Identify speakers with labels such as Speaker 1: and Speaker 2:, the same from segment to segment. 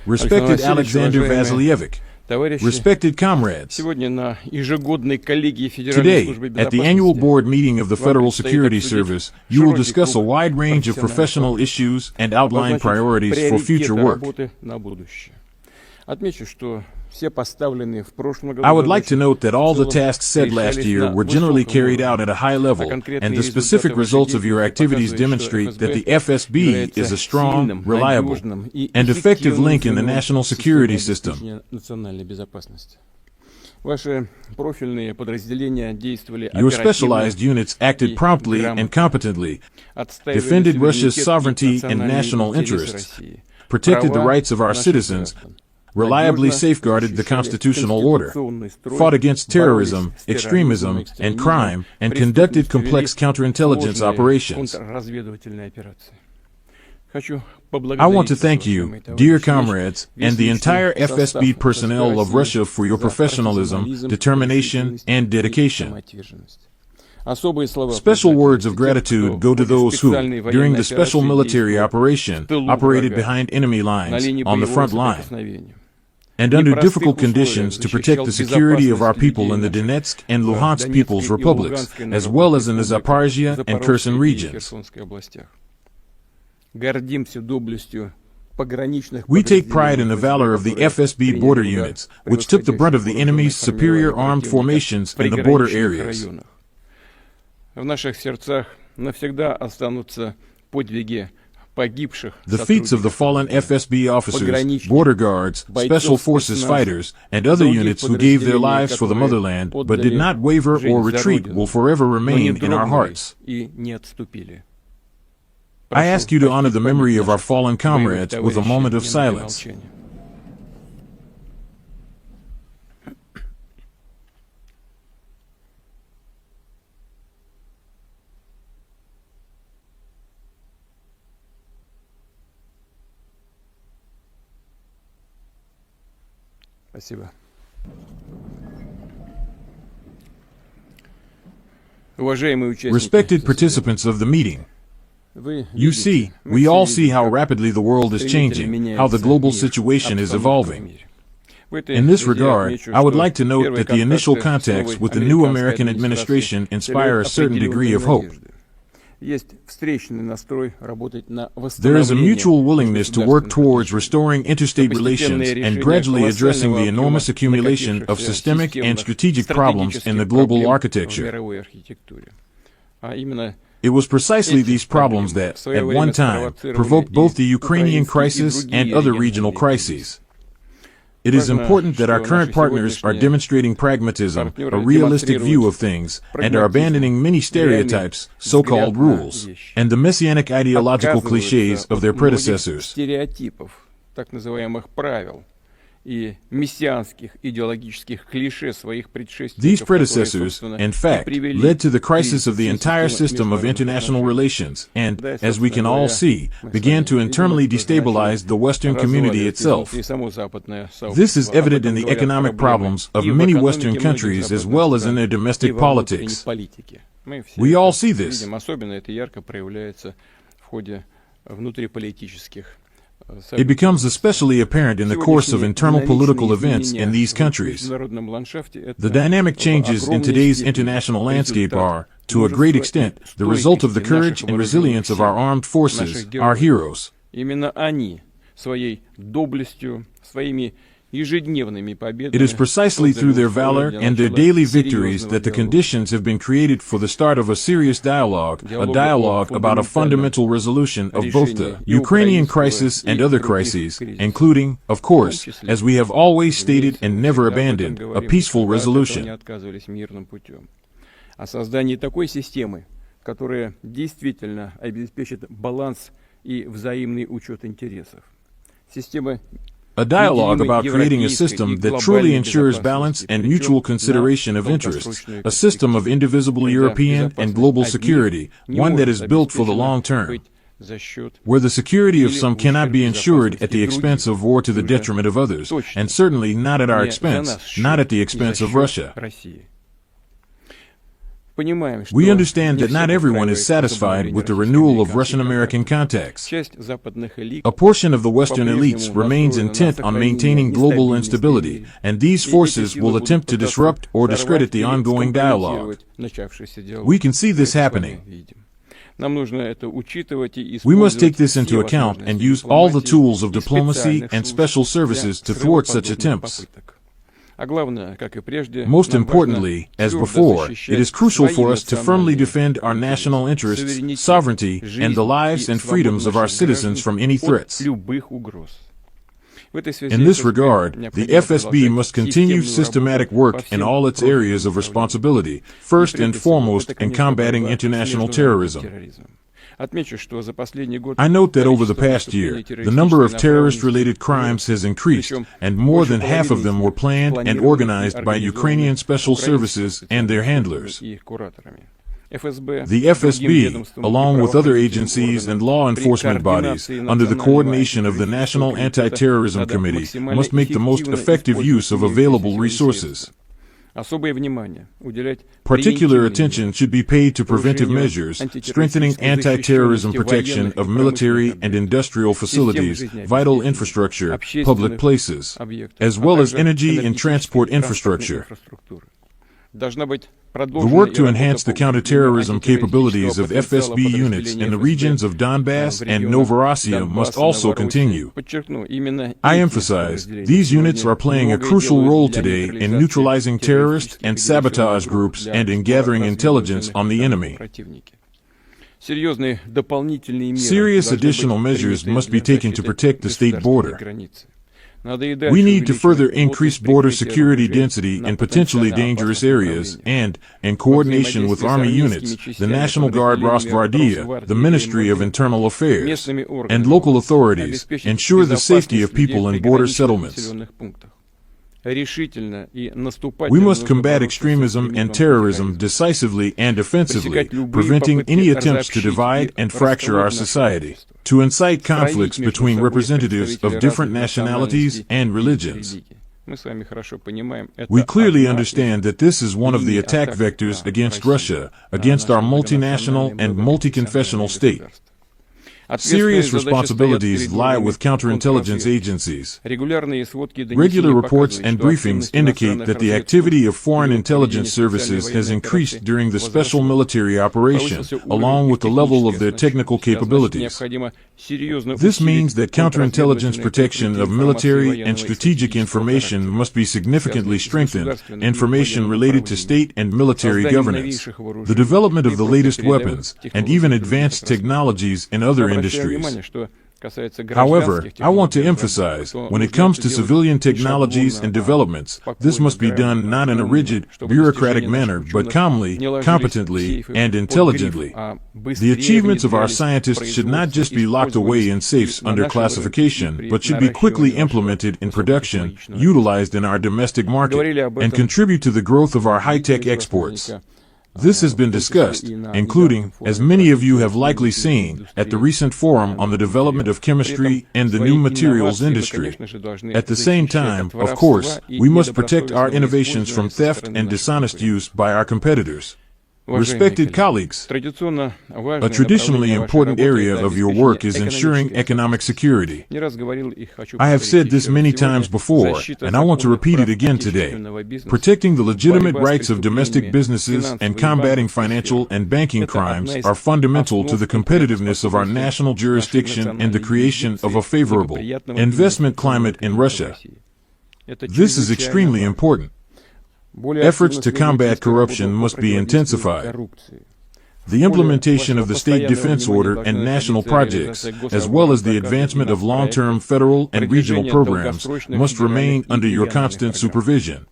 Speaker 1: Respected Alexander Vasilyevic, respected comrades, today, at the annual board meeting of the Federal Security Service, you will discuss a wide range of professional issues and outline priorities for future work. I would like to note that all the tasks set last year were generally carried out at a high level, and the specific results of your activities demonstrate that the FSB is a strong, reliable, and effective link in the national security system. Your specialized units acted promptly and competently, defended Russia's sovereignty and national interests, protected the rights of our citizens, reliably safeguarded the constitutional order, fought against terrorism, extremism, and crime, and conducted complex counterintelligence operations. I want to thank you, dear comrades, and the entire FSB personnel of Russia for your professionalism, determination, and dedication. Special words of gratitude go to those who, during the special military operation, operated behind enemy lines, on the front line, and under difficult conditions to protect the security of our people in the Donetsk and Luhansk People's Republics, as well as in the Zaporizhia and Kherson regions. We take pride in the valor of the FSB border units, which took the brunt of the enemy's superior armed formations in the border areas. The feats of the fallen FSB officers, border guards, special forces fighters, and other units who gave their lives for the motherland but did not waver or retreat will forever remain in our hearts. I ask you to honor the memory of our fallen comrades with a moment of silence.
Speaker 2: Спасибо.
Speaker 1: Respected participants of the meeting, you see, we all see how rapidly the world is changing, how the global situation is evolving. In this regard, I would like to note that the initial contacts with the new American administration inspire a certain degree of hope. There is a mutual willingness to work towards restoring interstate relations and gradually addressing the enormous accumulation of systemic and strategic problems in the global architecture. It was precisely these problems that, at one time, provoked both the Ukrainian crisis and other regional crises. It is important that our current partners are demonstrating pragmatism, a realistic view of things, and are abandoning many stereotypes, so-called rules, and the messianic ideological cliches of their predecessors. These predecessors, in fact, led to the crisis of the entire system of international relations and, as we can all see, began to internally destabilize the Western community itself. This is evident in the economic problems of many Western countries as well as in their domestic politics. We all see this. It becomes especially apparent in the course of internal political events in these countries. The dynamic changes in today's international landscape are, to a great extent, the result of the courage and resilience of our armed forces, our heroes. It is precisely through their valor and their daily victories that the conditions have been created for the start of a serious dialogue, a dialogue about a fundamental resolution of both the Ukrainian crisis and other crises, including, of course, as we have always stated and never abandoned, a peaceful resolution. A dialogue about creating a system that truly ensures balance and mutual consideration of interests, a system of indivisible European and global security, one that is built for the long term, where the security of some cannot be ensured at the expense of or to the detriment of others, and certainly not at our expense, not at the expense of Russia. We understand that not everyone is satisfied with the renewal of Russian-American contacts. A portion of the Western elites remains intent on maintaining global instability, and these forces will attempt to disrupt or discredit the ongoing dialogue. We can see this happening. We must take this into account and use all the tools of diplomacy and special services to thwart such attempts. Most importantly, as before, it is crucial for us to firmly defend our national interests, sovereignty, and the lives and freedoms of our citizens from any threats. In this regard, the FSB must continue systematic work in all its areas of responsibility, first and foremost in combating international terrorism. I note that over the past year, the number of terrorist-related crimes has increased, and more than half of them were planned and organized by Ukrainian special services and their handlers. The FSB, along with other agencies and law enforcement bodies, under the coordination of the National Anti-Terrorism Committee, must make the most effective use of available resources. Particular attention should be paid to preventive measures, strengthening anti-terrorism protection of military and industrial facilities, vital infrastructure, public places, as well as energy and transport infrastructure. The work to enhance the counterterrorism capabilities of FSB units in the regions of Donbass and Novorossiya must also continue. I emphasize, these units are playing a crucial role today in neutralizing terrorist and sabotage groups and in gathering intelligence on the enemy. Serious additional measures must be taken to protect the state border. We need to further increase border security density in potentially dangerous areas and, in coordination with Army units, the National Guard Rosgvardia, the Ministry of Internal Affairs, and local authorities, ensure the safety of people in border settlements. We must combat extremism and terrorism decisively and offensively, preventing any attempts to divide and fracture our society, to incite conflicts between representatives of different nationalities and religions. We clearly understand that this is one of the attack vectors against Russia, against our multinational and multi-confessional state. Serious responsibilities lie with counterintelligence agencies. Regular reports and briefings indicate that the activity of foreign intelligence services has increased during the special military operation, along with the level of their technical capabilities. This means that counterintelligence protection of military and strategic information must be significantly strengthened, information related to state and military governance, the development of the latest weapons, and even advanced technologies in other industries. However, I want to emphasize, when it comes to civilian technologies and developments, this must be done not in a rigid, bureaucratic manner, but calmly, competently, and intelligently. The achievements of our scientists should not just be locked away in safes under classification, but should be quickly implemented in production, utilized in our domestic market, and contribute to the growth of our high-tech exports. This has been discussed, including, as many of you have likely seen, at the recent forum on the development of chemistry and the new materials industry. At the same time, of course, we must protect our innovations from theft and dishonest use by our competitors. Respected colleagues, a traditionally important area of your work is ensuring economic security. I have said this many times before, and I want to repeat it again today. Protecting the legitimate rights of domestic businesses and combating financial and banking crimes are fundamental to the competitiveness of our national jurisdiction and the creation of a favorable investment climate in Russia. This is extremely important. Efforts to combat corruption must be intensified. The implementation of the State Defense Order and national projects, as well as the advancement of long-term federal and regional programs, must remain under your constant supervision.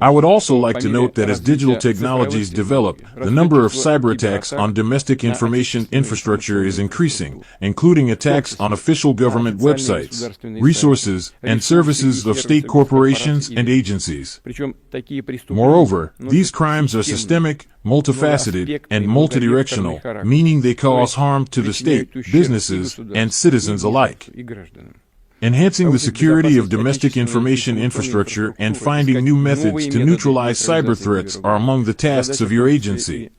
Speaker 1: I would also like to note that as digital technologies develop, the number of cyber attacks on domestic information infrastructure is increasing, including attacks on official government websites, resources, and services of state corporations and agencies. Moreover, these crimes are systemic, multifaceted, and multidirectional, meaning they cause harm to the state, businesses, and citizens alike. Enhancing the security of domestic information infrastructure and finding new methods to neutralize cyber threats are among the tasks of your agency.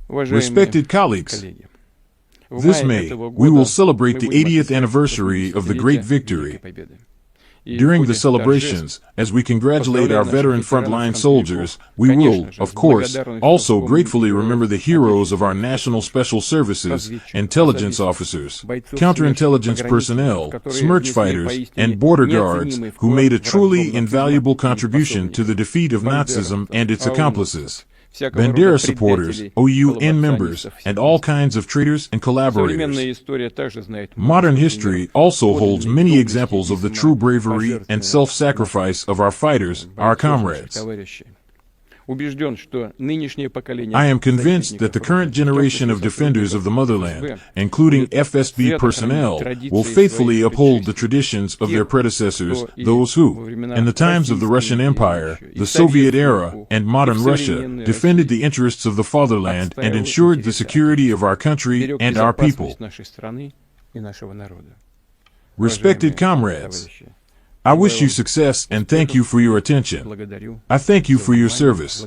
Speaker 1: Respected colleagues, this May, we will celebrate the 80th anniversary of the Great Victory. During the celebrations, as we congratulate our veteran frontline soldiers, we will, of course, also gratefully remember the heroes of our national special services, intelligence officers, counterintelligence personnel, smirch fighters, and border guards who made a truly invaluable contribution to the defeat of Nazism and its accomplices. Bandera supporters, OUN members, and all kinds of traitors and collaborators. Modern history also holds many examples of the true bravery and self-sacrifice of our fighters, our comrades. I am convinced that the current generation of defenders of the motherland, including FSB personnel, will faithfully uphold the traditions of their predecessors, those who, in the times of the Russian Empire, the Soviet era, and modern Russia, defended the interests of the fatherland and ensured the security of our country and our people. Respected comrades, I wish you success and thank you for your attention. I thank you for your service.